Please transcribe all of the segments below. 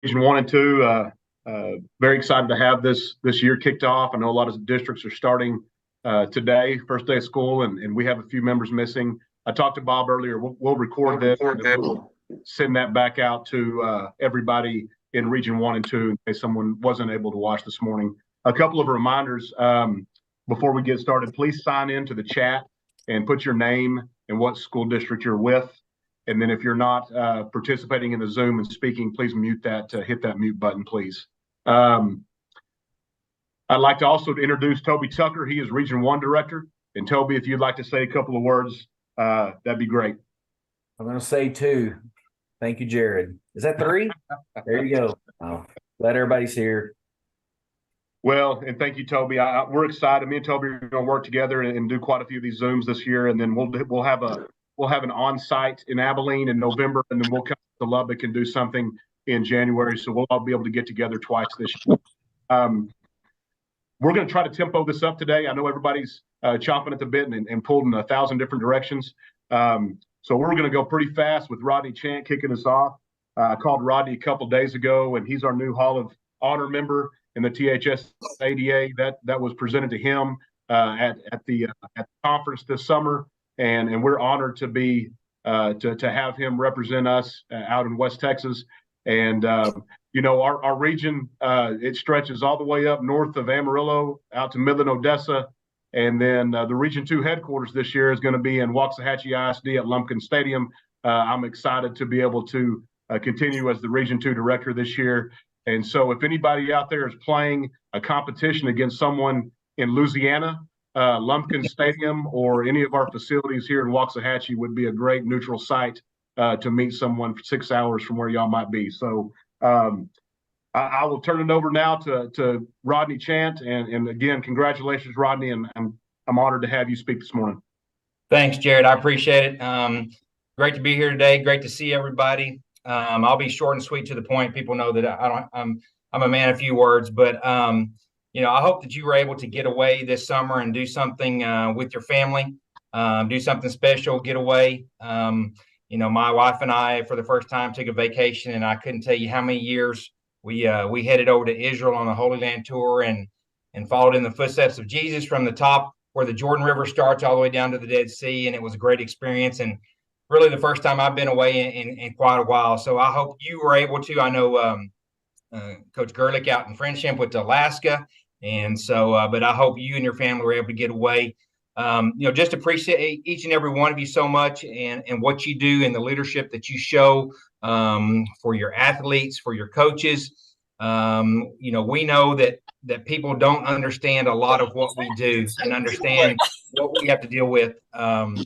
Region 1 and 2. Very excited to have this year kicked off. I know a lot of districts are starting today, first day of school, and we have a few members missing. I talked to Bob earlier. We'll record this and we'll send that back out to everybody in Region 1 and 2 in case someone wasn't able to watch this morning. A couple of reminders before we get started. Please sign in to the chat and put your name and what school district you're with. And then if you're not participating in the Zoom and speaking, please mute that, hit that mute button, please. I'd like to also introduce Toby Tucker. He is Region 1 Director. And Toby, if you'd like to say a couple of words, that'd be great. I'm going to say 2. Thank you, Jared. Is that 3? There you go. Oh, glad everybody's here. Well, and thank you, Toby. We're excited. Me and Toby are going to work together and do quite a few of these Zooms this year, and then we'll have an on-site in Abilene in November, and then we'll come to Lubbock and do something in January. So we'll all be able to get together twice this year. We're going to try to tempo this up today. I know everybody's chomping at the bit and pulled in 1,000 different directions. So we're going to go pretty fast with Rodney Chant kicking us off. I called Rodney a couple days ago, and he's our new Hall of Honor member in the THSADA. That was presented to him at the conference this summer. And we're honored to be to have him represent us out in West Texas. And our region it stretches all the way up north of Amarillo out to Midland, Odessa, and then the Region 2 headquarters this year is going to be in Waxahachie ISD at Lumpkin Stadium. I'm excited to be able to continue as the Region 2 director this year. And so, if anybody out there is playing a competition against someone in Louisiana, Lumpkin Stadium or any of our facilities here in Waxahachie would be a great neutral site to meet someone for 6 hours from where y'all might be. So I will turn it over now to Rodney Chant. And again, congratulations, Rodney. And I'm honored to have you speak this morning. Thanks, Jared. I appreciate it. Great to be here today. Great to see everybody. I'll be short and sweet to the point. People know that I'm a man of few words, but I hope that you were able to get away this summer and do something with your family, do something special, get away. My wife and I, for the first time, took a vacation, and I couldn't tell you how many years we headed over to Israel on a Holy Land tour and followed in the footsteps of Jesus from the top where the Jordan River starts all the way down to the Dead Sea. And it was a great experience, and really the first time I've been away in quite a while. So I hope you were able to. I know Coach Gerlich out in Friendship went to Alaska. And so, but I hope you and your family were able to get away. Just appreciate each and every one of you so much and what you do and the leadership that you show for your athletes, for your coaches. We know that people don't understand a lot of what we do and understand what we have to deal with on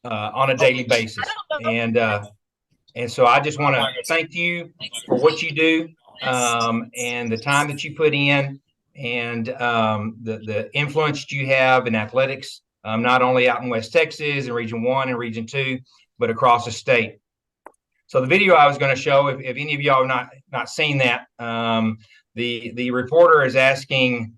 a daily basis. And so I just want to thank you for what you do and the time that you put in. And the influence you have in athletics, not only out in West Texas and Region 1 and Region 2, but across the state. So the video I was going to show, if any of y'all have not seen that, the reporter is asking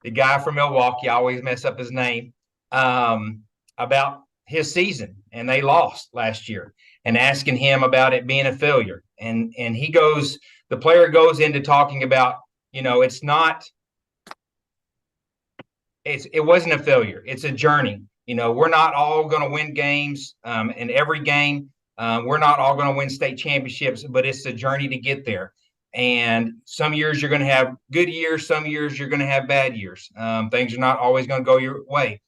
the guy from Milwaukee, I always mess up his name, about his season. And they lost last year, and asking him about it being a failure. And the player goes into talking about, it wasn't a failure. It's a journey. We're not all going to win games in every game. We're not all going to win state championships, but it's a journey to get there. And some years you're going to have good years. Some years you're going to have bad years. Things are not always going to go your way,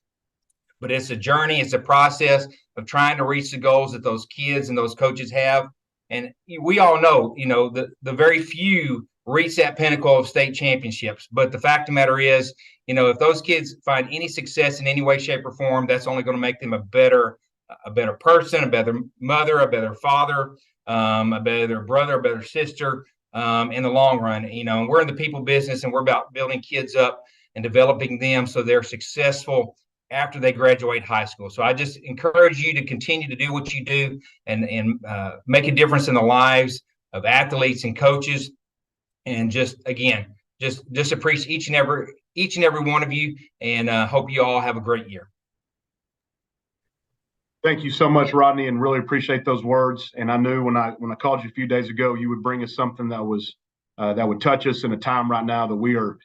but it's a journey. It's a process of trying to reach the goals that those kids and those coaches have. And we all know, the very few reach that pinnacle of state championships. But the fact of the matter is, if those kids find any success in any way, shape, or form, that's only going to make them a better person, a better mother, a better father, a better brother, a better sister in the long run. And we're in the people business, and we're about building kids up and developing them so they're successful after they graduate high school. So I just encourage you to continue to do what you do and make a difference in the lives of athletes and coaches. And just appreciate each and every one of you, and hope you all have a great year. Thank you so much, Rodney, and really appreciate those words. And I knew when I called you a few days ago, you would bring us something that was that would touch us in a time right now that we are,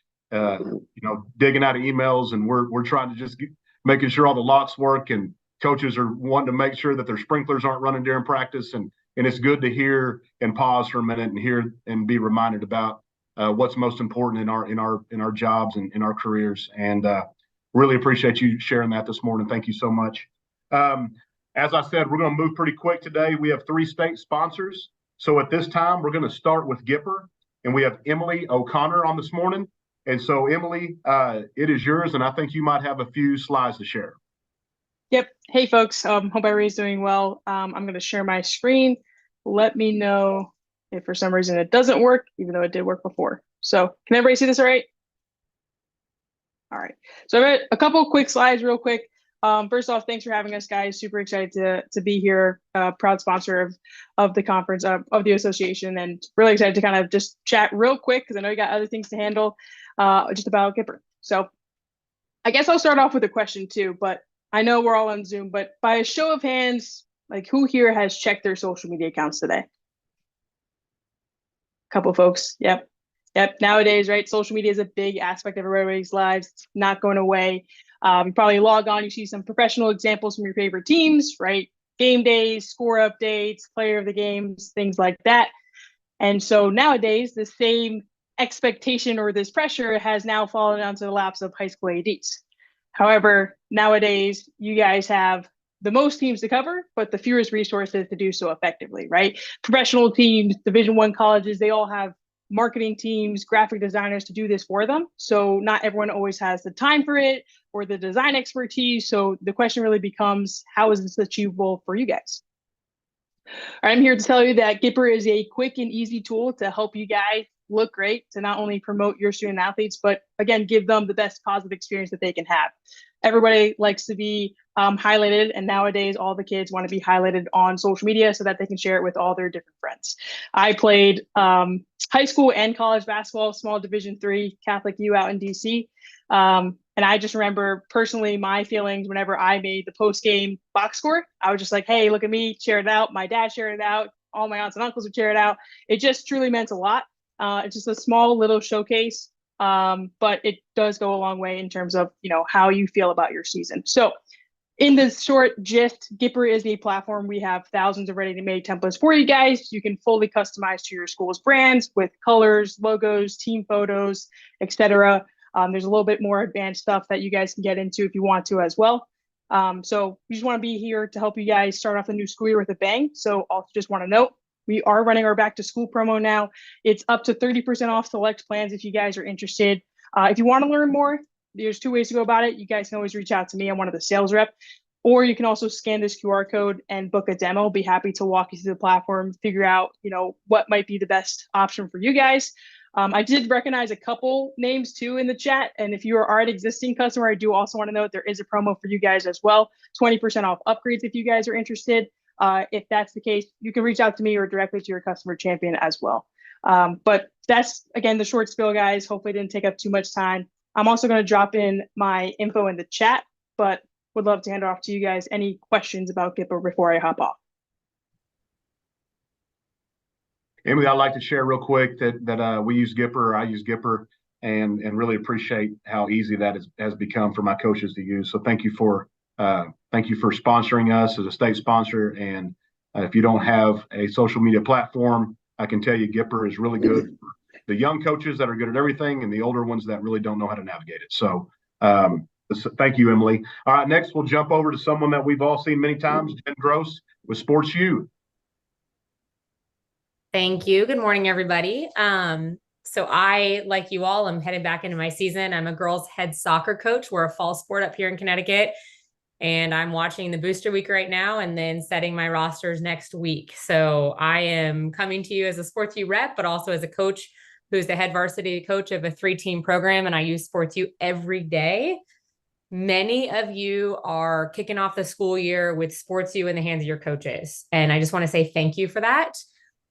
digging out of emails, and we're trying to just making sure all the locks work, and coaches are wanting to make sure that their sprinklers aren't running during practice, and it's good to hear and pause for a minute and hear and be reminded about what's most important in our jobs and in our careers. And really appreciate you sharing that this morning. Thank you so much. As I said, we're going to move pretty quick today. We have 3 state sponsors. So at this time, we're going to start with Gipper, and we have Emily O'Connor on this morning. And so, Emily, it is yours, and I think you might have a few slides to share. Yep. Hey, folks. Hope everybody's doing well. I'm going to share my screen. Let me know if for some reason it doesn't work, even though it did work before. So can everybody see this all right? All right. So I've got a couple of quick slides real quick. First off, thanks for having us, guys. Super excited to be here. Proud sponsor of the conference, of the association, and really excited to kind of just chat real quick because I know you got other things to handle just about Gipper. So I guess I'll start off with a question too, but I know we're all on Zoom, but by a show of hands, like who here has checked their social media accounts today? Couple folks. Yep. Nowadays, right? Social media is a big aspect of everybody's lives. It's not going away. You probably log on, you see some professional examples from your favorite teams, right? Game days, score updates, player of the games, things like that. And so nowadays, the same expectation or this pressure has now fallen onto the laps of high school ADs. However, nowadays, you guys have the most teams to cover, but the fewest resources to do so effectively, right? Professional teams, Division I colleges, they all have marketing teams, graphic designers to do this for them. So not everyone always has the time for it or the design expertise. So the question really becomes, how is this achievable for you guys? All right, I'm here to tell you that Gipper is a quick and easy tool to help you guys look great, to not only promote your student athletes, but again, give them the best positive experience that they can have. Everybody likes to be highlighted, and nowadays all the kids want to be highlighted on social media so that they can share it with all their different friends. I played high school and college basketball, small Division III Catholic U out in DC. And I just remember personally my feelings whenever I made the post-game box score. I was just like, hey, look at me, share it out. My dad shared it out. All my aunts and uncles would share it out. It just truly meant a lot. It's just a small little showcase, but it does go a long way in terms of, how you feel about your season. So in this short gist, Gipper is a platform. We have thousands of ready-to-made templates for you guys. You can fully customize to your school's brands with colors, logos, team photos, etc. There's a little bit more advanced stuff that you guys can get into if you want to as well. So we just want to be here to help you guys start off the new school year with a bang. So also just want to note, we are running our back to school promo now. It's up to 30% off select plans if you guys are interested. If you want to learn more, there's 2 ways to go about it. You guys can always reach out to me. I'm one of the sales rep, or you can also scan this QR code and book a demo. I'll be happy to walk you through the platform, figure out, what might be the best option for you guys. I did recognize a couple names too in the chat. And if you are an existing customer, I do also want to note there is a promo for you guys as well. 20% off upgrades if you guys are interested. If that's the case, you can reach out to me or directly to your customer champion as well. But that's, again, the short spiel, guys. Hopefully it didn't take up too much time. I'm also going to drop in my info in the chat, but would love to hand it off to you guys. Any questions about Gipper before I hop off? Emily, I'd like to share real quick that we use Gipper, or I use Gipper, and really appreciate how easy that has become for my coaches to use. So thank you for sponsoring us as a state sponsor. And if you don't have a social media platform, I can tell you Gipper is really good for the young coaches that are good at everything and the older ones that really don't know how to navigate it. So thank you, Emily. All right, next we'll jump over to someone that we've all seen many times, Jen Gross with Sports U. Thank you. Good morning, everybody. So I, like you all, I'm headed back into my season. I'm a girls' head soccer coach. We're a fall sport up here in Connecticut. And I'm watching the booster week right now and then setting my rosters next week. So I am coming to you as a Sports U rep, but also as a coach who's the head varsity coach of a 3-team program. And I use Sports U every day. Many of you are kicking off the school year with Sports U in the hands of your coaches. And I just want to say thank you for that.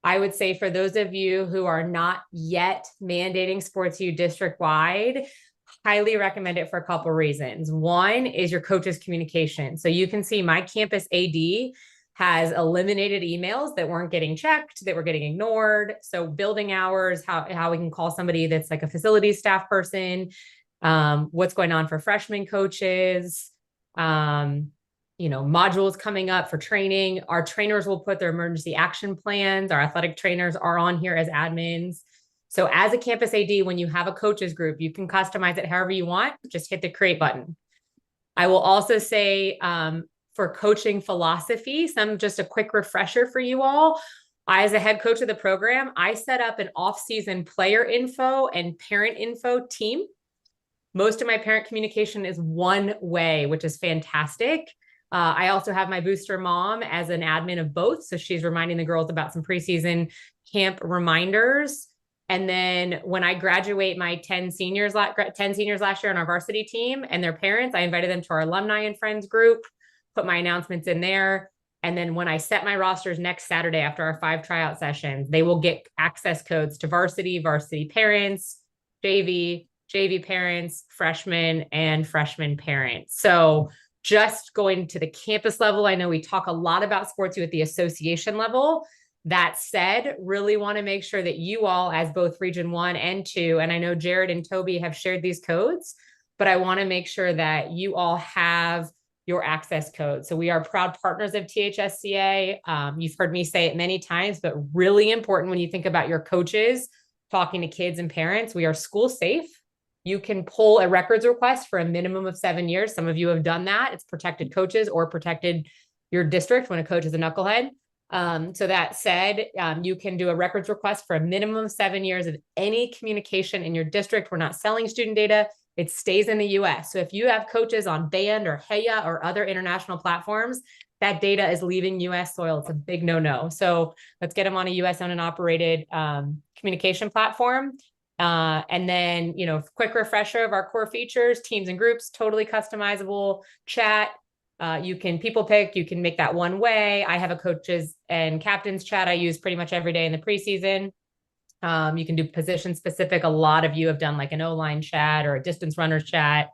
I would say for those of you who are not yet mandating Sports U district-wide, Highly recommend it for a couple reasons. One is your coach's communication. So you can see my campus AD has eliminated emails that weren't getting checked, that were getting ignored. So building hours, how we can call somebody that's like a facilities staff person, what's going on for freshman coaches, modules coming up for training. Our trainers will put their emergency action plans. Our athletic trainers are on here as admins. So as a campus AD, when you have a coaches group, you can customize it however you want. Just hit the create button. I will also say, for coaching philosophy, just a quick refresher for you all. As a head coach of the program, I set up an off-season player info and parent info team. Most of my parent communication is one way, which is fantastic. I also have my booster mom as an admin of both. So she's reminding the girls about some preseason camp reminders. And then when I graduate my 10 seniors last year on our varsity team and their parents, I invited them to our alumni and friends group, put my announcements in there. And then when I set my rosters next Saturday after our 5 tryout sessions, they will get access codes to varsity parents, JV parents, freshmen, and freshman parents. So just going to the campus level, I know we talk a lot about Sports U at the association level. That said, really want to make sure that you all, as both Region 1 and 2, and I know Jared and Toby have shared these codes, but I want to make sure that you all have your access code. So we are proud partners of THSCA. You've heard me say it many times, but really important when you think about your coaches talking to kids and parents, we are school safe. You can pull a records request for a minimum of 7 years. Some of you have done that. It's protected coaches or protected your district when a coach is a knucklehead. So that said, you can do a records request for a minimum of 7 years of any communication in your district. We're not selling student data. It stays in the US. So if you have coaches on Band or Heya or other international platforms, that data is leaving US soil. It's a big no-no. So let's get them on a US owned and operated communication platform. And then, quick refresher of our core features, teams and groups, totally customizable. Chat, you can people pick, you can make that one way. I have a coaches and captains chat I use pretty much every day in the preseason. You can do position specific. A lot of you have done like an O-line chat or a distance runners chat.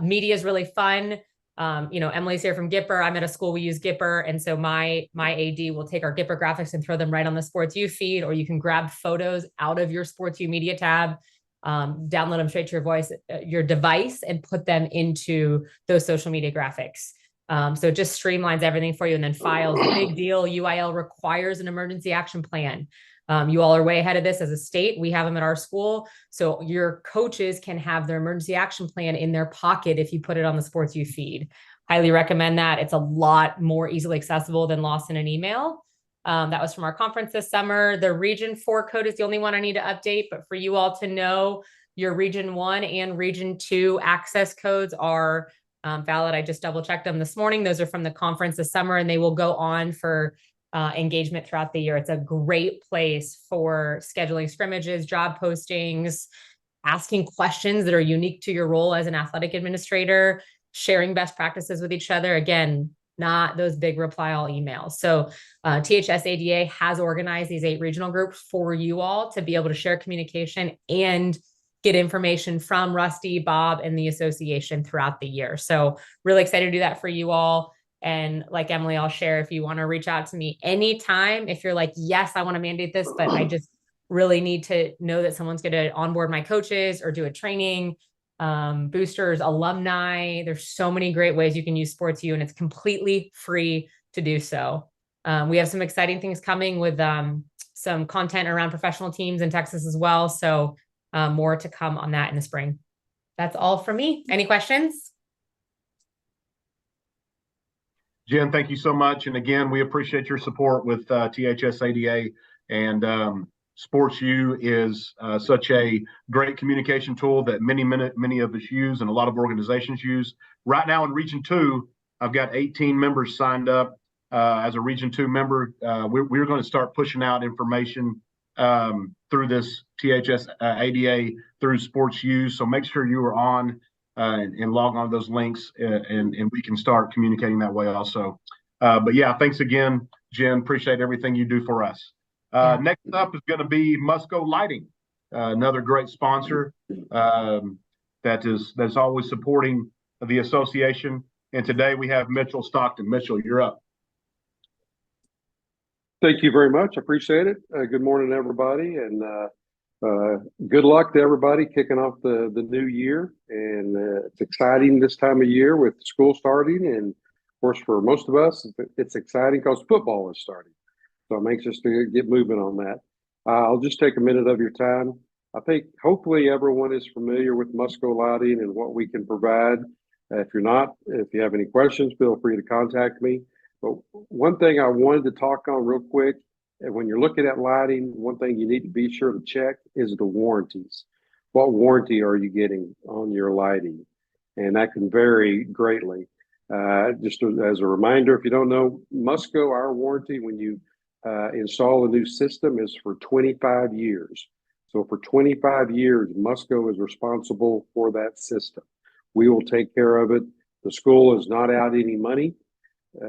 Media is really fun. Emily's here from Gipper. I'm at a school, we use Gipper. And so my AD will take our Gipper graphics and throw them right on the Sports U feed, or you can grab photos out of your Sports U media tab, download them straight to your device and put them into those social media graphics. So it just streamlines everything for you. And then files, big deal. UIL requires an emergency action plan. You all are way ahead of this as a state. We have them at our school. So your coaches can have their emergency action plan in their pocket if you put it on the Sports U feed. Highly recommend that. It's a lot more easily accessible than lost in an email. That was from our conference this summer. The Region 4 code is the only one I need to update, but for you all to know, your Region 1 and Region 2 access codes are valid. I just double checked them this morning. Those are from the conference this summer, and they will go on for engagement throughout the year. It's a great place for scheduling scrimmages, job postings, asking questions that are unique to your role as an athletic administrator, sharing best practices with each other. Again, not those big reply all emails. So THSADA has organized these 8 regional groups for you all to be able to share communication and get information from Rusty, Bob, and the association throughout the year. So really excited to do that for you all. And like Emily, I'll share if you want to reach out to me anytime. If you're like, yes, I want to mandate this, but I just really need to know that someone's going to onboard my coaches or do a training, boosters, alumni. There's so many great ways you can use Sports U, and it's completely free to do so. We have some exciting things coming with some content around professional teams in Texas as well. So more to come on that in the spring. That's all from me. Any questions? Jen, thank you so much. And again, we appreciate your support with THSADA. And Sports U is such a great communication tool that many of us use and a lot of organizations use. Right now in Region 2, I've got 18 members signed up as a Region 2 member. We're going to start pushing out information through this THSADA through Sports U. So make sure you are on and log on to those links, and we can start communicating that way also. But yeah, thanks again, Jen. Appreciate everything you do for us. Next up is going to be Musco Lighting, another great sponsor. that's always supporting the association. And today we have Mitchell Stockton. Mitchell, you're up. Thank you very much. I appreciate it. Good morning, everybody, and good luck to everybody kicking off the new year. And it's exciting this time of year with school starting, and of course, for most of us, it's exciting because football is starting. So I'm anxious to get moving on that. I'll just take a minute of your time. I think hopefully everyone is familiar with Musco Lighting and what we can provide. If you're not, if you have any questions, feel free to contact me. But one thing I wanted to talk on real quick, and when you're looking at lighting, one thing you need to be sure to check is the warranties. What warranty are you getting on your lighting? And that can vary greatly. Just as a reminder, if you don't know, Musco, our warranty when you install a new system is for 25 years. So for 25 years, Musco is responsible for that system. We will take care of it. The school is not out any money.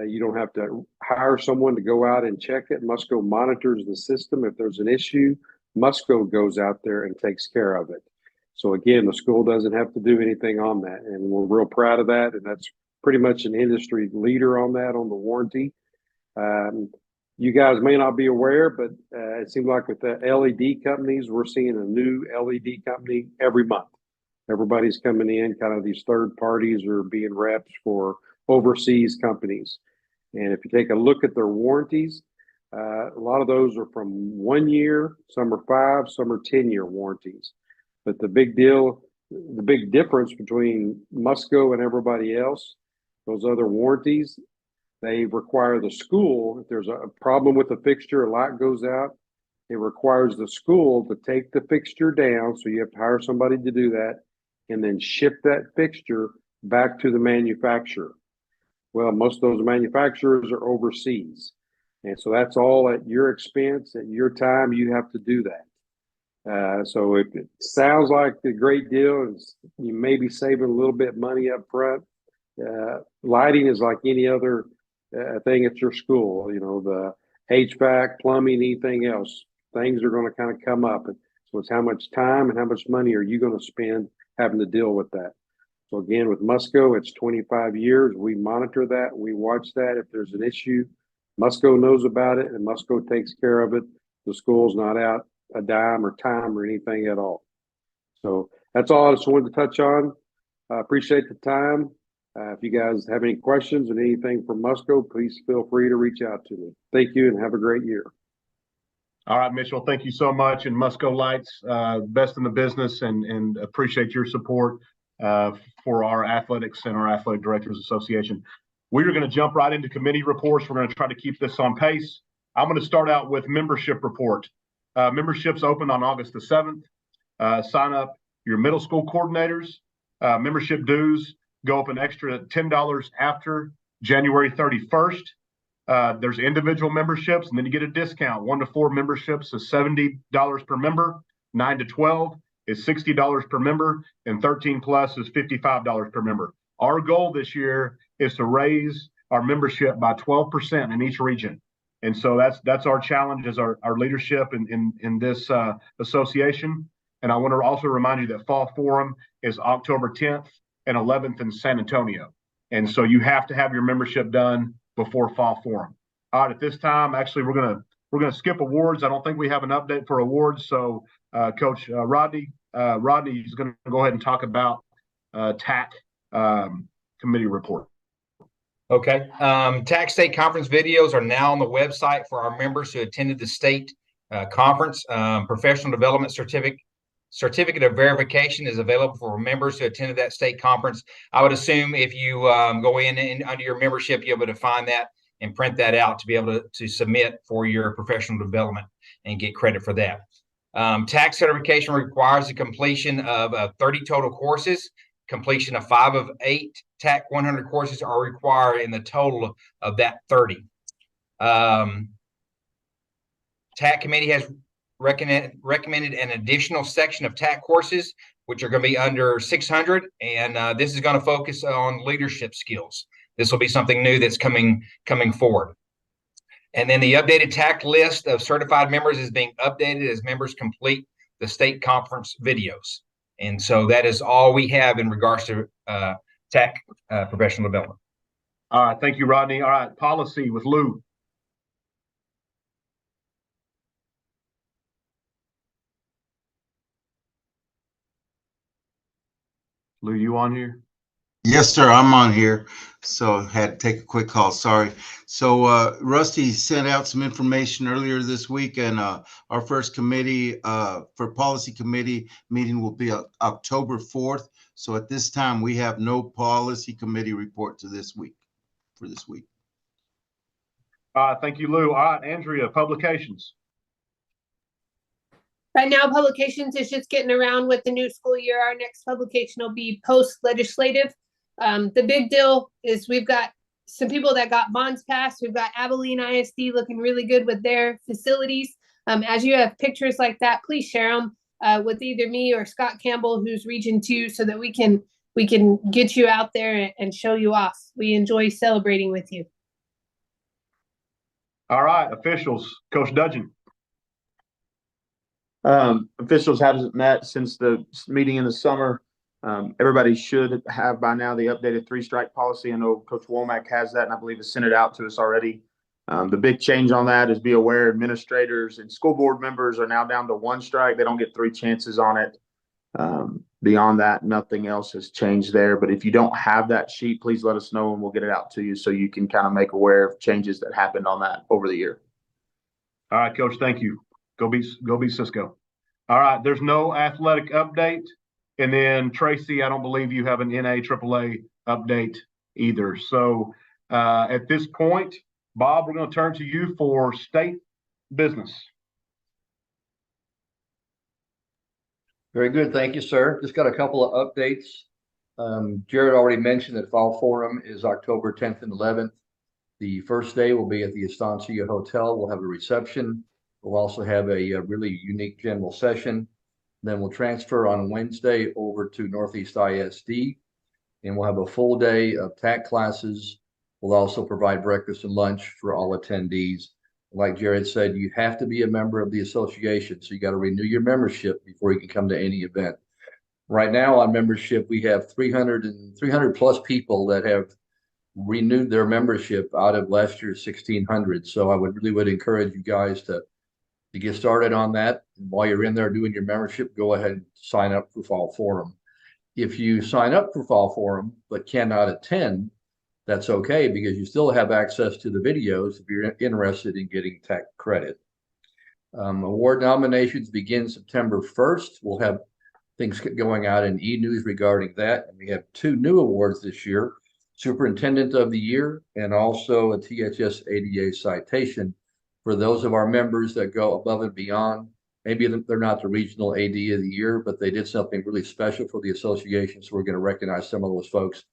You don't have to hire someone to go out and check it. Musco monitors the system. If there's an issue, Musco goes out there and takes care of it. So again, the school doesn't have to do anything on that. And we're real proud of that. And that's pretty much an industry leader on that, on the warranty. You guys may not be aware, but it seems like with the LED companies, we're seeing a new LED company every month. Everybody's coming in, kind of these third parties are being reps for overseas companies. And if you take a look at their warranties, a lot of those are from 1 year, some are 5, some are 10-year warranties. But the big difference between Musco and everybody else, those other warranties, they require the school, if there's a problem with the fixture, a light goes out, it requires the school to take the fixture down. So you have to hire somebody to do that and then ship that fixture back to the manufacturer. Well, most of those manufacturers are overseas. And so that's all at your expense, at your time, you have to do that. So if it sounds like a great deal, and you may be saving a little bit of money up front, lighting is like any other thing at your school. You know, the HVAC, plumbing, anything else, things are going to kind of come up. So it's how much time and how much money are you going to spend having to deal with that. So again, with Musco, it's 25 years. We monitor that. We watch that. If there's an issue, Musco knows about it, and Musco takes care of it. The school's not out a dime or time or anything at all. So that's all I just wanted to touch on. I appreciate the time. If you guys have any questions and anything from Musco, please feel free to reach out to me. Thank you and have a great year. All right, Mitchell, thank you so much. And Musco Lights, best in the business, and appreciate your support for our athletics and our Athletic Directors Association. We are going to jump right into committee reports. We're going to try to keep this on pace. I'm going to start out with membership report. Memberships opened on August the 7th. Sign up your middle school coordinators. Membership dues go up an extra $10 after January 31st. There's individual memberships, and then you get a discount. 1 to 4 memberships is $70 per member. 9 to 12 is $60 per member, and 13 plus is $55 per member. Our goal this year is to raise our membership by 12% in each region. And so that's our challenge as our leadership in this association. And I want to also remind you that Fall Forum is October 10th and 11th in San Antonio. And so you have to have your membership done before Fall Forum. All right, at this time, actually, we're gonna skip awards. I don't think we have an update for awards. So Coach Rodney is going to go ahead and talk about TAC committee report. Okay. TAC State Conference videos are now on the website for our members who attended the state conference. Professional development certificate of verification is available for members who attended that state conference. I would assume if you go in and under your membership, you'll be able to find that and print that out to be able to submit for your professional development and get credit for that. TAC certification requires the completion of 30 total courses. Completion of 5 of 8 TAC 100 courses are required in the total of that 30. TAC committee has recommended an additional section of TAC courses, which are going to be under 600, and this is going to focus on leadership skills. This will be something new that's coming forward. And then the updated TAC list of certified members is being updated as members complete the state conference videos. And so that is all we have in regards to TAC professional development. All right, thank you, Rodney. All right, policy with Lou. Lou, you on here? Yes, sir. I'm on here. So had to take a quick call. Sorry. So Rusty sent out some information earlier this week, and our first committee for policy committee meeting will be October 4th. So at this time, we have no policy committee report to this week for this week. Thank you, Lou. All right, Andrea, publications. Right now, publications is just getting around with the new school year. Our next publication will be post-legislative. The big deal is we've got some people that got bonds passed. We've got Abilene ISD looking really good with their facilities. As you have pictures like that, please share them with either me or Scott Campbell, who's Region 2, so that we can get you out there and show you off. We enjoy celebrating with you. All right, officials, Coach Dudgeon. Officials haven't met since the meeting in the summer. Everybody should have by now the updated 3-strike policy. I know Coach Womack has that, and I believe has sent it out to us already. The big change on that is be aware administrators and school board members are now down to 1 strike. They don't get 3 chances on it. Beyond that, nothing else has changed there. But if you don't have that sheet, please let us know and we'll get it out to you so you can kind of make aware of changes that happened on that over the year. All right, Coach, thank you. Go be Cisco. All right, there's no athletic update. And then Tracy, I don't believe you have an NAAA update either. So at this point, Bob, we're going to turn to you for state business. Very good. Thank you, sir. Just got a couple of updates. Jared already mentioned that Fall Forum is October 10th and 11th. The first day will be at the Estancia Hotel. We'll have a reception. We'll also have a really unique general session. Then we'll transfer on Wednesday over to Northeast ISD, and we'll have a full day of TAC classes. We'll also provide breakfast and lunch for all attendees. Like Jared said, you have to be a member of the association, so you got to renew your membership before you can come to any event. Right now on membership, we have 300 plus people that have renewed their membership out of last year's 1,600. So I would encourage you guys to get started on that. And while you're in there doing your membership, go ahead and sign up for Fall Forum. If you sign up for Fall Forum but cannot attend, that's okay, because you still have access to the videos if you're interested in getting TAC credit. Award nominations begin September 1st. We'll have things going out in e-news regarding that. And we have 2 new awards this year, Superintendent of the Year and also a THSADA citation for those of our members that go above and beyond. Maybe they're not the regional AD of the year, but they did something really special for the association. So we're going to recognize some of those folks.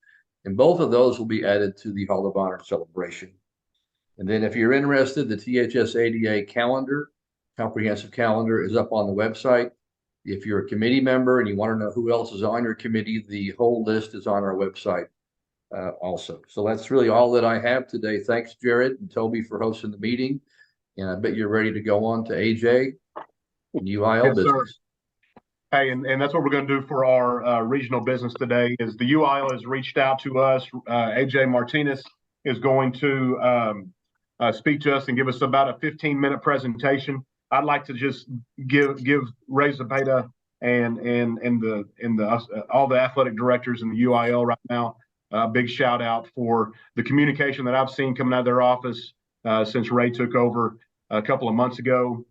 And both of those will be added to the Hall of Honor celebration. And then if you're interested, the THSADA calendar, comprehensive calendar, is up on the website. If you're a committee member and you want to know who else is on your committee, the whole list is on our website also. So that's really all that I have today. Thanks, Jared and Toby, for hosting the meeting. And I bet you're ready to go on to AJ and UIL business. Sir. Hey, and that's what we're going to do for our regional business today. Is the UIL has reached out to us. AJ Martinez is going to speak to us and give us about a 15-minute presentation. I'd like to just give Ray Zepeda and all the athletic directors in the UIL right now a big shout out for the communication that I've seen coming out of their office since Ray took over a couple of months ago.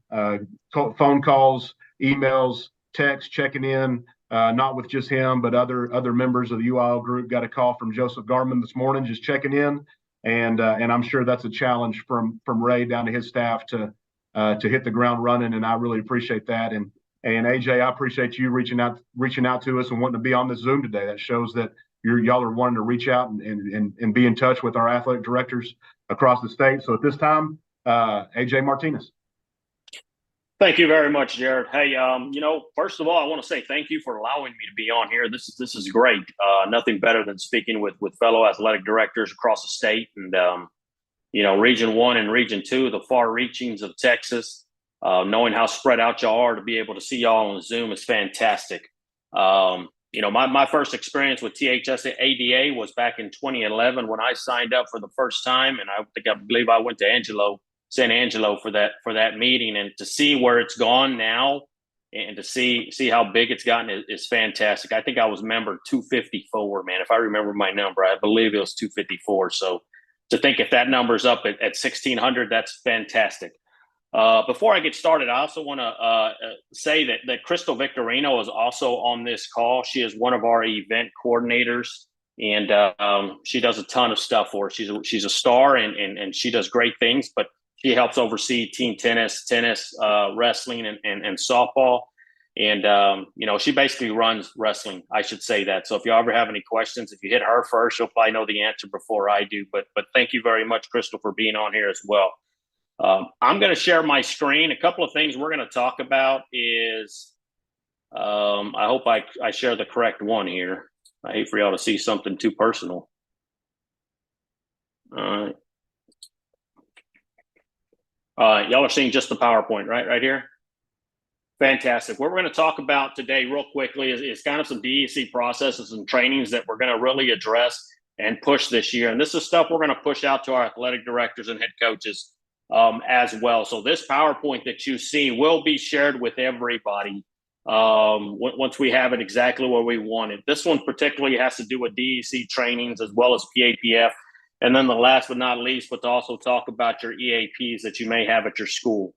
Phone calls, emails, text, checking in, not with just him, but other members of the UIL group. Got a call from Joseph Garman this morning, just checking in, and I'm sure that's a challenge from Ray down to his staff to hit the ground running, and I really appreciate that. And AJ, I appreciate you reaching out to us and wanting to be on the Zoom today. That shows that y'all are wanting to reach out and be in touch with our athletic directors across the state. So at this time, AJ Martinez. Thank you very much, Jared. Hey, first of all, I want to say thank you for allowing me to be on here. This is great. Nothing better than speaking with fellow athletic directors across the state, and Region 1 and Region 2, the far reachings of Texas. Knowing how spread out y'all are, to be able to see y'all on Zoom is fantastic. You know, my first experience with THSADA was back in 2011 when I signed up for the first time, and I believe I went to San Angelo for that meeting, and to see where it's gone now and to see how big it's gotten is fantastic. I think I was member 254, man. If I remember my number, I believe it was 254. So to think if that number's up at 1,600, that's fantastic. Before I get started, I also want to say that Crystal Victorino is also on this call. She is one of our event coordinators, and she does a ton of stuff for us. She's a star, and she does great things, but she helps oversee team tennis, wrestling, and softball. And, you know, she basically runs wrestling. I should say that. So if you ever have any questions, if you hit her first, you'll probably know the answer before I do. But thank you very much, Crystal, for being on here as well. I'm going to share my screen. A couple of things we're going to talk about is, I hope I share the correct one here. I hate for y'all to see something too personal. All right. Y'all are seeing just the PowerPoint, right here. Fantastic. What we're going to talk about today real quickly is kind of some DEC processes and trainings that we're going to really address and push this year. And this is stuff we're going to push out to our athletic directors and head coaches as well. So this PowerPoint that you see will be shared with everybody once we have it exactly where we want it. This one particularly has to do with DEC trainings as well as PAPF. And then the last but not least, but to also talk about your EAPs that you may have at your school.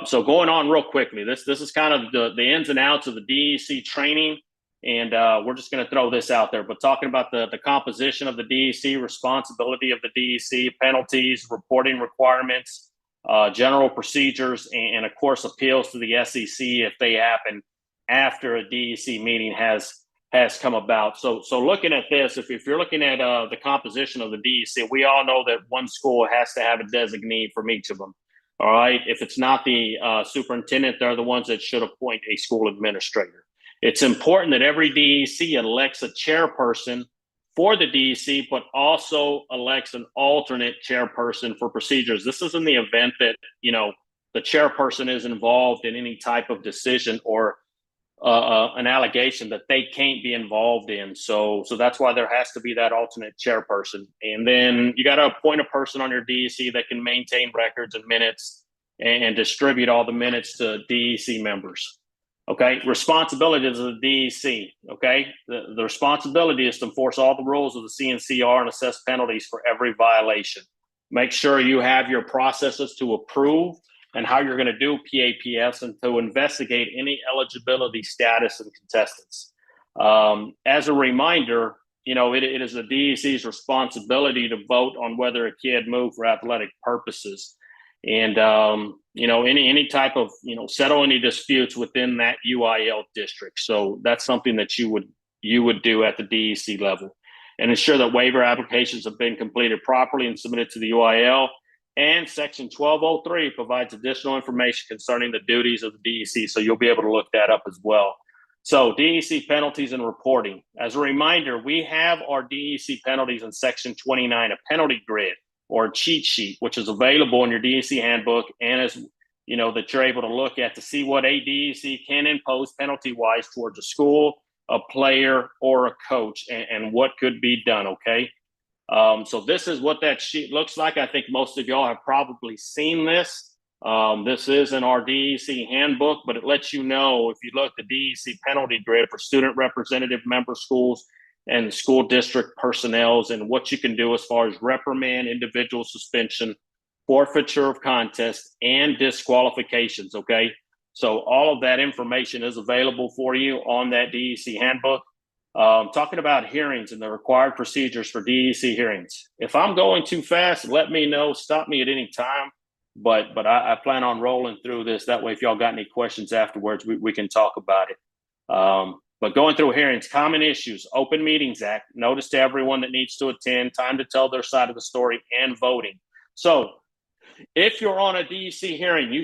So going on real quickly, this is kind of the ins and outs of the DEC training. And we're just going to throw this out there, but talking about the composition of the DEC, responsibility of the DEC, penalties, reporting requirements, general procedures, and of course, appeals to the SEC if they happen after a DEC meeting has come about. So looking at this, if you're looking at the composition of the DEC, we all know that one school has to have a designee from each of them. All right. If it's not the superintendent, they're the ones that should appoint a school administrator. It's important that every DEC elects a chairperson for the DEC, but also elects an alternate chairperson for procedures. This is in the event that, you know, the chairperson is involved in any type of decision or an allegation that they can't be involved in. So that's why there has to be that alternate chairperson. And then you got to appoint a person on your DEC that can maintain records and minutes and distribute all the minutes to DEC members. Okay, responsibilities of the DEC. Okay, the responsibility is to enforce all the rules of the CNCR and assess penalties for every violation. Make sure you have your processes to approve and how you're going to do PAPS and to investigate any eligibility status and contestants. As a reminder, you know, it is the DEC's responsibility to vote on whether a kid moved for athletic purposes. And, you know, any type of, you know, settle any disputes within that UIL district. So that's something that you would do at the DEC level, and ensure that waiver applications have been completed properly and submitted to the UIL. And Section 1203 provides additional information concerning the duties of the DEC. So you'll be able to look that up as well. So DEC penalties and reporting. As a reminder, we have our DEC penalties in Section 29, a penalty grid or a cheat sheet, which is available in your DEC handbook, and as you know, that you're able to look at to see what a DEC can impose penalty-wise towards a school, a player, or a coach, and what could be done, okay? So this is what that sheet looks like. I think most of y'all have probably seen this. This is in our DEC handbook, but it lets you know, if you look at the DEC penalty grid for student representative member schools and school district personnels, and what you can do as far as reprimand, individual suspension, forfeiture of contest, and disqualifications, okay? So all of that information is available for you on that DEC handbook. Talking about hearings and the required procedures for DEC hearings. If I'm going too fast, let me know, stop me at any time, but I plan on rolling through this. That way, if y'all got any questions afterwards, we can talk about it. But going through hearings, common issues, Open Meetings Act, notice to everyone that needs to attend, time to tell their side of the story, and voting. So if you're on a DEC hearing, you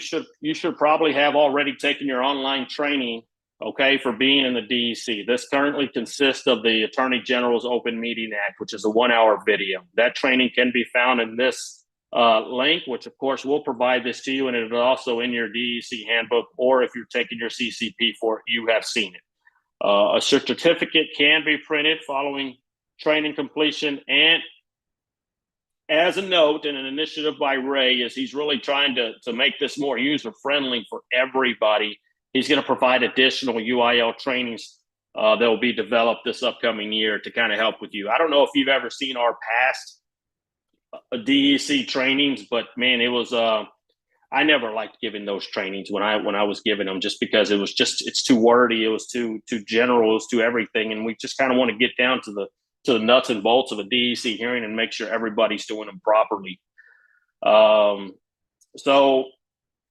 should probably have already taken your online training, okay, for being in the DEC. This currently consists of the Attorney General's Open Meeting Act, which is a 1-hour video. That training can be found in this link, which of course will provide this to you, and it is also in your DEC handbook, or if you're taking your CCP for it, you have seen it. A certificate can be printed following training completion. And as a note, and an initiative by Ray, is he's really trying to make this more user-friendly for everybody. He's going to provide additional UIL trainings that will be developed this upcoming year to kind of help with you. I don't know if you've ever seen our past DEC trainings, but man, it was I never liked giving those trainings when I was giving them, just because it's too wordy, it was too general, it was too everything, and we just kind of want to get down to the nuts and bolts of a DEC hearing and make sure everybody's doing them properly. So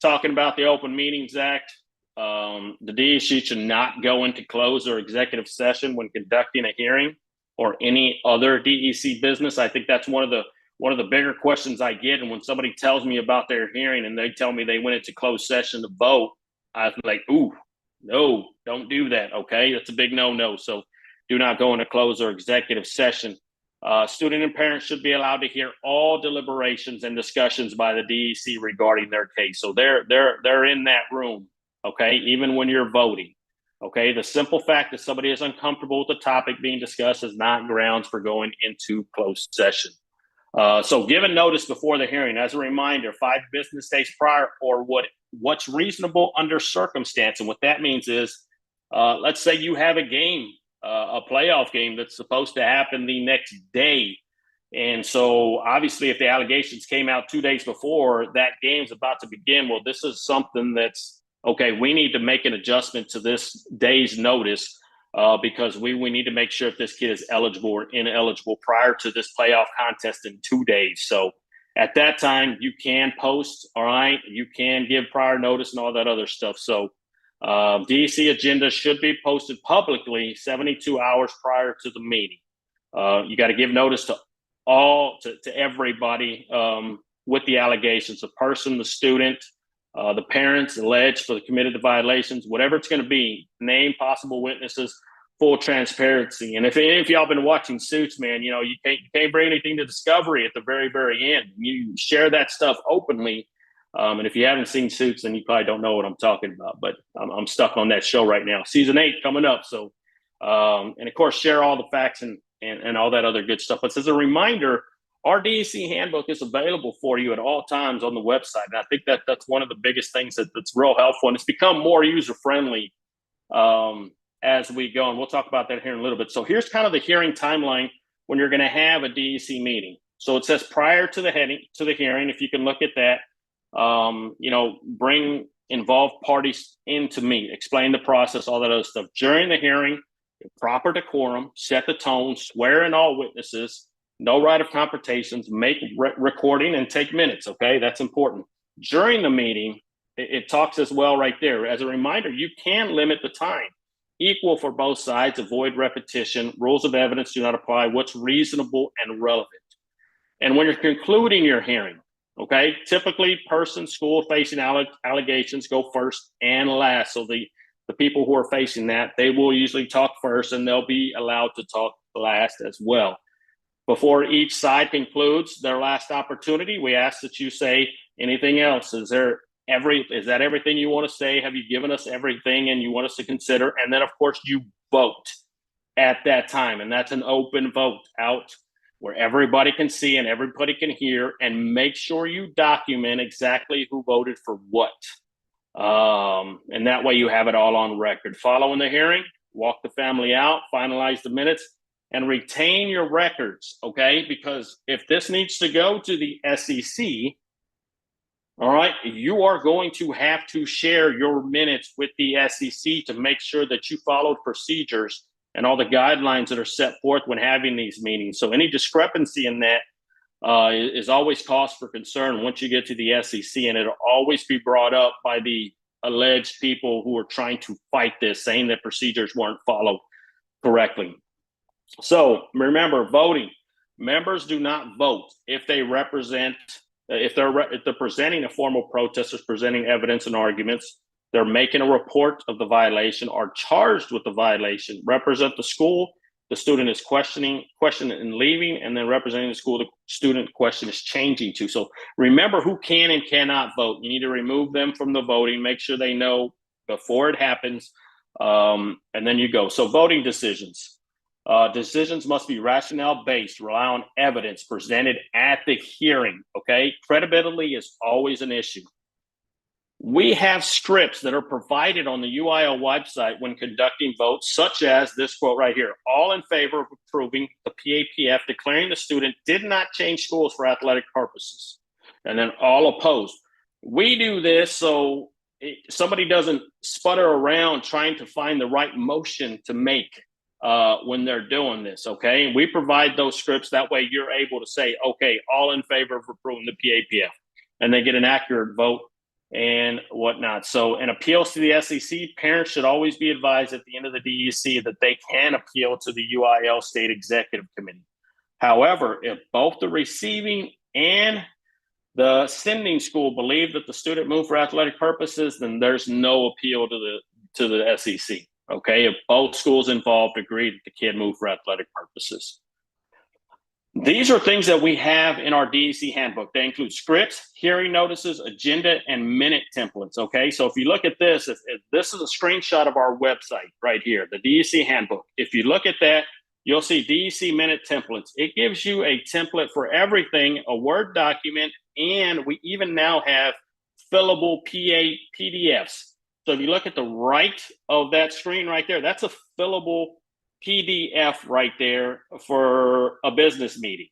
talking about the Open Meetings Act, the DEC should not go into closed or executive session when conducting a hearing or any other DEC business. I think that's one of the bigger questions I get. And when somebody tells me about their hearing and they tell me they went into closed session to vote, I was like, ooh, no, don't do that. Okay, that's a big no. So do not go into closed or executive session. Student and parents should be allowed to hear all deliberations and discussions by the DEC regarding their case. So they're in that room. Okay, even when you're voting. Okay, the simple fact that somebody is uncomfortable with the topic being discussed is not grounds for going into closed session. So given notice before the hearing, as a reminder, 5 business days prior, or what's reasonable under circumstance. And what that means is, let's say you have a game, a playoff game that's supposed to happen the next day. And so obviously if the allegations came out 2 days before that game's about to begin, well, this is something that's, okay, we need to make an adjustment to this day's notice because we need to make sure if this kid is eligible or ineligible prior to this playoff contest in 2 days. So at that time, you can post, all right? You can give prior notice and all that other stuff. So DEC agenda should be posted publicly 72 hours prior to the meeting. You got to give notice to everybody with the allegations, the person, the student, the parents alleged for the committed violations, whatever it's going to be, name possible witnesses, full transparency. And if y'all been watching Suits, man, you can't bring anything to discovery at the very, very end. You share that stuff openly. And if you haven't seen Suits, then you probably don't know what I'm talking about. But I'm stuck on that show right now. Season 8 coming up. So, and of course, share all the facts and all that other good stuff. But as a reminder, our DEC handbook is available for you at all times on the website. And I think that's one of the biggest things that's real helpful. And it's become more user-friendly as we go. And we'll talk about that here in a little bit. So here's kind of the hearing timeline when you're going to have a DEC meeting. So it says prior to the hearing, if you can look at that, bring involved parties in to meet, explain the process, all that other stuff. During the hearing, proper decorum, set the tone, swear in all witnesses, no right of confrontations, make recording and take minutes. Okay, that's important. During the meeting, it talks as well right there. As a reminder, you can limit the time, equal for both sides, avoid repetition, rules of evidence do not apply, what's reasonable and relevant. And when you're concluding your hearing, okay, typically person, school facing allegations go first and last. So the people who are facing that, they will usually talk first and they'll be allowed to talk last as well. Before each side concludes their last opportunity, we ask that you say anything else. Is that everything you want to say? Have you given us everything and you want us to consider? And then, of course, you vote at that time. And that's an open vote out where everybody can see and everybody can hear, and make sure you document exactly who voted for what. And that way you have it all on record. Following the hearing, walk the family out, finalize the minutes, and retain your records, okay? Because if this needs to go to the SEC, all right, you are going to have to share your minutes with the SEC to make sure that you followed procedures and all the guidelines that are set forth when having these meetings. So any discrepancy in that is always cause for concern once you get to the SEC, and it'll always be brought up by the alleged people who are trying to fight this, saying that procedures weren't followed correctly. So remember, voting. Members do not vote if they represent, if they're presenting a formal protest or presenting evidence and arguments, they're making a report of the violation, are charged with the violation, represent the school, the student is questioning and leaving, and then representing the school, the student question is changing to. So remember who can and cannot vote. You need to remove them from the voting, make sure they know before it happens And then you go. So voting decisions. Decisions must be rationale based, rely on evidence presented at the hearing. Okay. Credibility is always an issue. We have scripts that are provided on the UIL website when conducting votes, such as this quote right here: all in favor of approving the PAPF, declaring the student did not change schools for athletic purposes. And then all opposed. We do this so somebody doesn't sputter around trying to find the right motion to make when they're doing this, okay? And we provide those scripts. That way you're able to say, okay, all in favor of approving the PAPF, and they get an accurate vote and whatnot. So in appeals to the SEC, parents should always be advised at the end of the DEC that they can appeal to the UIL State Executive Committee. However, if both the receiving and the sending school believe that the student moved for athletic purposes, then there's no appeal to the SEC. Okay, if both schools involved agree that the kid moved for athletic purposes. These are things that we have in our DEC handbook. They include scripts, hearing notices, agenda, and minute templates. Okay, so if you look at this, if this is a screenshot of our website right here, the DEC handbook. If you look at that, you'll see DEC minute templates. It gives you a template for everything, a Word document, and we even now have fillable PDFs. So if you look at the right of that screen right there, that's a fillable PDF right there for a business meeting.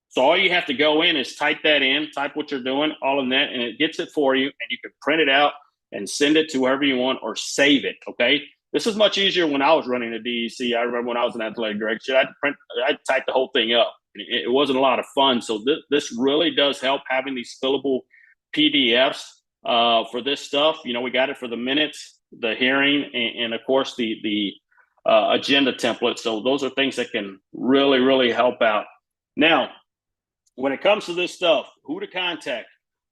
So all you have to go in is type that in, type what you're doing, all of that, and it gets it for you, and you can print it out and send it to whoever you want or save it, okay? This is much easier when I was running the DEC. I remember when I was an athletic director, I'd type the whole thing up. It wasn't a lot of fun. So this really does help, having these fillable PDFs for this stuff. You know, we got it for the minutes, the hearing, and of course the agenda template. So those are things that can really, really help out. Now, when it comes to this stuff, who to contact?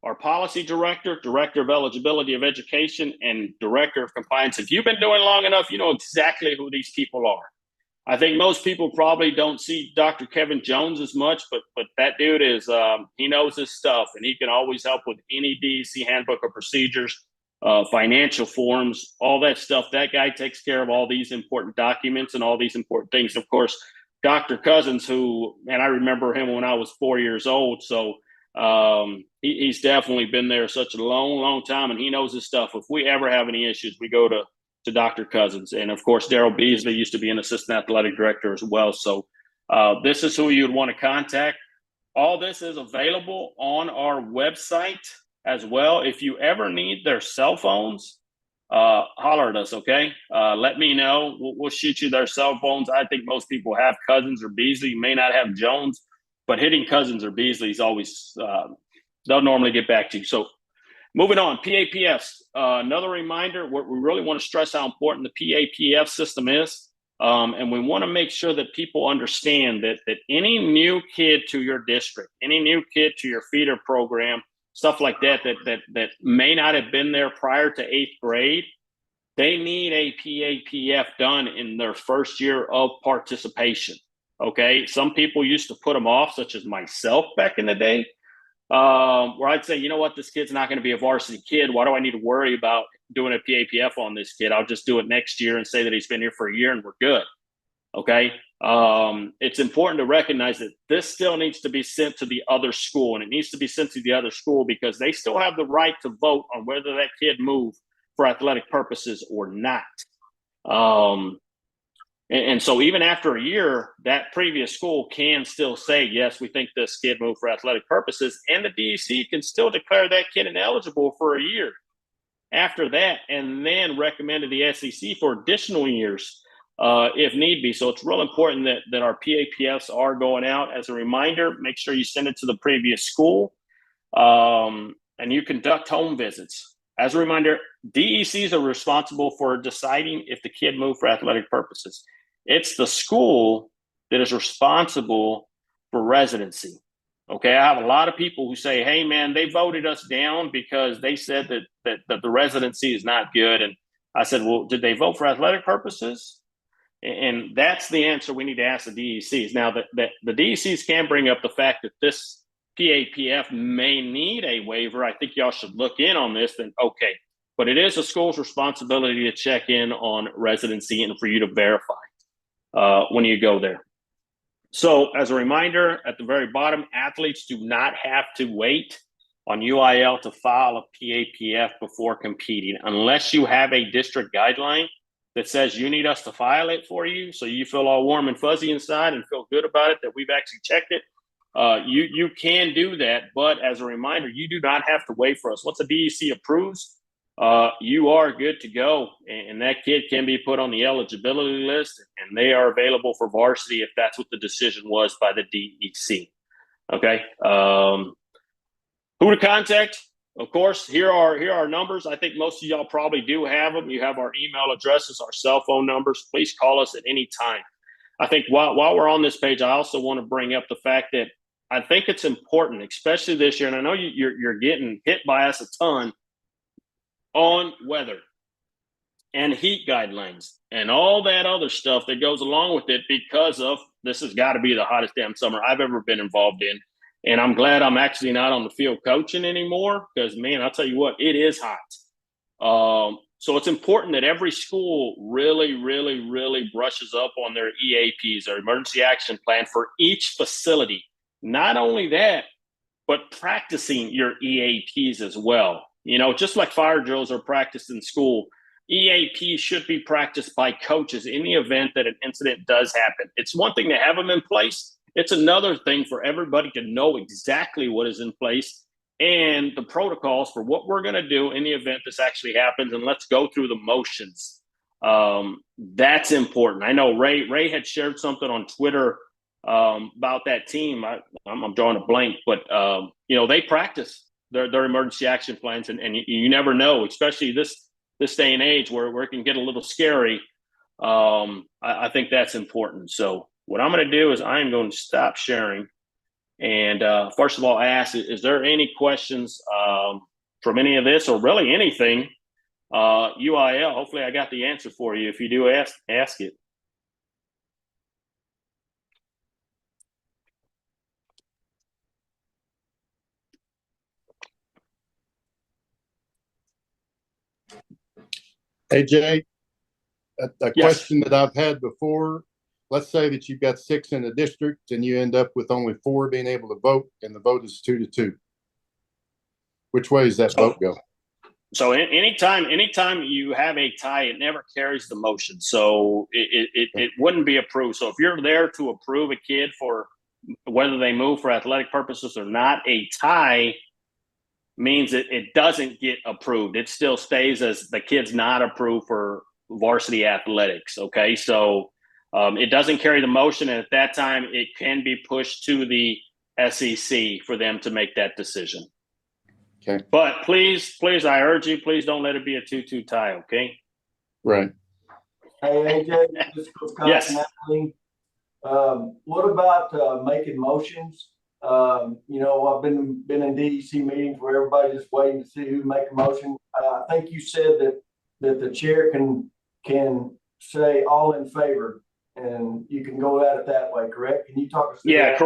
Our policy director, director of eligibility of education, and director of compliance. If you've been doing long enough, you know exactly who these people are. I think most people probably don't see Dr. Kevin Jones as much, but that dude is, he knows his stuff, and he can always help with any DEC handbook or procedures, financial forms, all that stuff. That guy takes care of all these important documents and all these important things. Of course, Dr. Cousins, who, and I remember him when I was 4 years old. So he's definitely been there such a long, long time, and he knows his stuff. If we ever have any issues, we go to Dr. Cousins. And of course, Daryl Beasley used to be an assistant athletic director as well. So this is who you'd want to contact. All this is available on our website as well. If you ever need their cell phones, holler at us, okay? Let me know. We'll shoot you their cell phones. I think most people have Cousins or Beasley. You may not have Jones, but hitting Cousins or Beasley is always, they'll normally get back to you. So moving on, PAPFs. Another reminder, we really want to stress how important the PAPF system is. And we want to make sure that people understand that any new kid to your district, any new kid to your feeder program, stuff like that may not have been there prior to 8th grade, they need a PAPF done in their first year of participation. Okay, some people used to put them off, such as myself back in the day, where I'd say, you know what, this kid's not going to be a varsity kid. Why do I need to worry about doing a PAPF on this kid? I'll just do it next year and say that he's been here for a year and we're good. Okay, it's important to recognize that this still needs to be sent to the other school, and it needs to be sent to the other school because they still have the right to vote on whether that kid moved for athletic purposes or not. And so even after a year, that previous school can still say, yes, we think this kid moved for athletic purposes, and the DEC can still declare that kid ineligible for a year after that, and then recommend to the SEC for additional years if need be. So it's real important that our PAPFs are going out. As a reminder, make sure you send it to the previous school, and you conduct home visits. As a reminder, DECs are responsible for deciding if the kid moved for athletic purposes. It's the school that is responsible for residency. Okay, I have a lot of people who say, hey, man, they voted us down because they said that the residency is not good. And I said, well, did they vote for athletic purposes? And that's the answer we need to ask the DECs. Now, the DECs can bring up the fact that this PAPF may need a waiver. I think y'all should look in on this. Then, okay. but it is a school's responsibility to check in on residency and for you to verify when you go there. So as a reminder, at the very bottom, athletes do not have to wait on UIL to file a PAPF before competing, unless you have a district guideline that says you need us to file it for you, so you feel all warm and fuzzy inside and feel good about it, that we've actually checked it. You can do that, but as a reminder, you do not have to wait for us. Once the DEC approves, you are good to go, and that kid can be put on the eligibility list, and they are available for varsity if that's what the decision was by the DEC. Okay. Who to contact? Of course, here are numbers. I think most of y'all probably do have them. You have our email addresses, our cell phone numbers. Please call us at any time. I think while we're on this page, I also want to bring up the fact that I think it's important, especially this year, and I know you're getting hit by us a ton on weather and heat guidelines and all that other stuff that goes along with it, because of this has got to be the hottest damn summer I've ever been involved in. And I'm glad I'm actually not on the field coaching anymore, because, man, I'll tell you what, it is hot. So it's important that every school really, really, really brushes up on their EAPs, or emergency action plan, for each facility. Not only that, but practicing your EAPs as well. You know, just like fire drills are practiced in school, EAP should be practiced by coaches in the event that an incident does happen. It's one thing to have them in place. It's another thing for everybody to know exactly what is in place and the protocols for what we're going to do in the event this actually happens. And let's go through the motions. That's important. I know Ray had shared something on Twitter about that team. I'm drawing a blank, but you know, they practice their emergency action plans, and you never know, especially this day and age where it can get a little scary. I think that's important. So what I'm going to do is I'm going to stop sharing. And first of all, ask, is there any questions from any of this, or really anything UIL? Hopefully I got the answer for you. If you do, ask it. AJ, a Yes. question that I've had before. Let's say that you've got 6 in the district and you end up with only 4 being able to vote, and the vote is 2-2. Which way does that vote go? So anytime you have a tie, it never carries the motion. So it wouldn't be approved. So if you're there to approve a kid for whether they move for athletic purposes or not, a tie means it doesn't get approved. It still stays as the kid's not approved for varsity athletics. Okay. So it doesn't carry the motion, and at that time, it can be pushed to the SEC for them to make that decision. Okay. But please, I urge you, please don't let it be a 2-2 tie, okay? Right. Hey, AJ, this is Scott. Yes. What about making motions? You know, I've been in DEC meetings where everybody's just waiting to see who make a motion. I think you said that the chair can say all in favor, and you can go at it that way, correct? Can you talk us through that?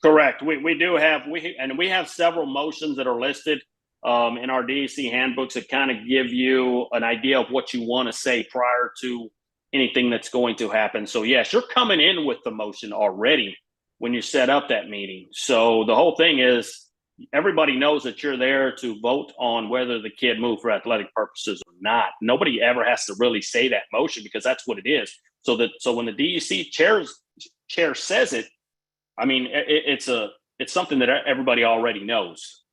Correct. We do have we have several motions that are listed in our DEC handbooks that kind of give you an idea of what you want to say prior to anything that's going to happen. So yes, you're coming in with the motion already when you set up that meeting. So the whole thing is everybody knows that you're there to vote on whether the kid moved for athletic purposes or not. Nobody ever has to really say that motion, because that's what it is. So when the DEC chair says it, I mean, it's something that everybody already knows.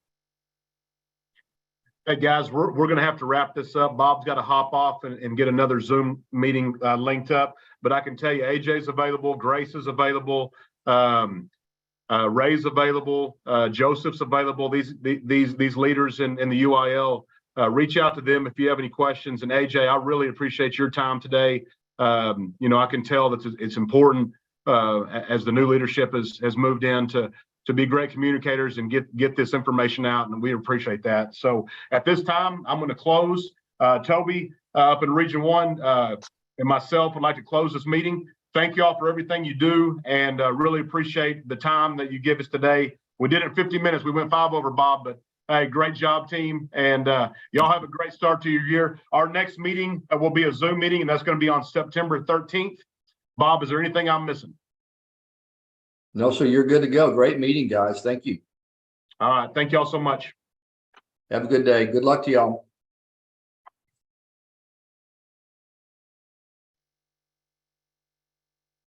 Hey guys, we're going to have to wrap this up. Bob's got to hop off and get another Zoom meeting linked up. But I can tell you, AJ's available, Grace is available, Ray's available, Joseph's available. These leaders in the UIL, reach out to them if you have any questions. And AJ, I really appreciate your time today. You know, I can tell that it's important as the new leadership has moved in to be great communicators and get this information out, and we appreciate that. So at this time, I'm going to close. Toby up in Region 1 and myself would like to close this meeting. Thank you all for everything you do, and really appreciate the time that you give us today. We did it in 50 minutes. We went 5 over, Bob, but Hey, great job, team. And y'all have a great start to your year. Our next meeting will be a Zoom meeting, and that's going to be on September 13th. Bob, is there anything I'm missing? No, sir, you're good to go. Great meeting, guys. Thank you. All right. Thank y'all so much. Have a good day. Good luck to y'all.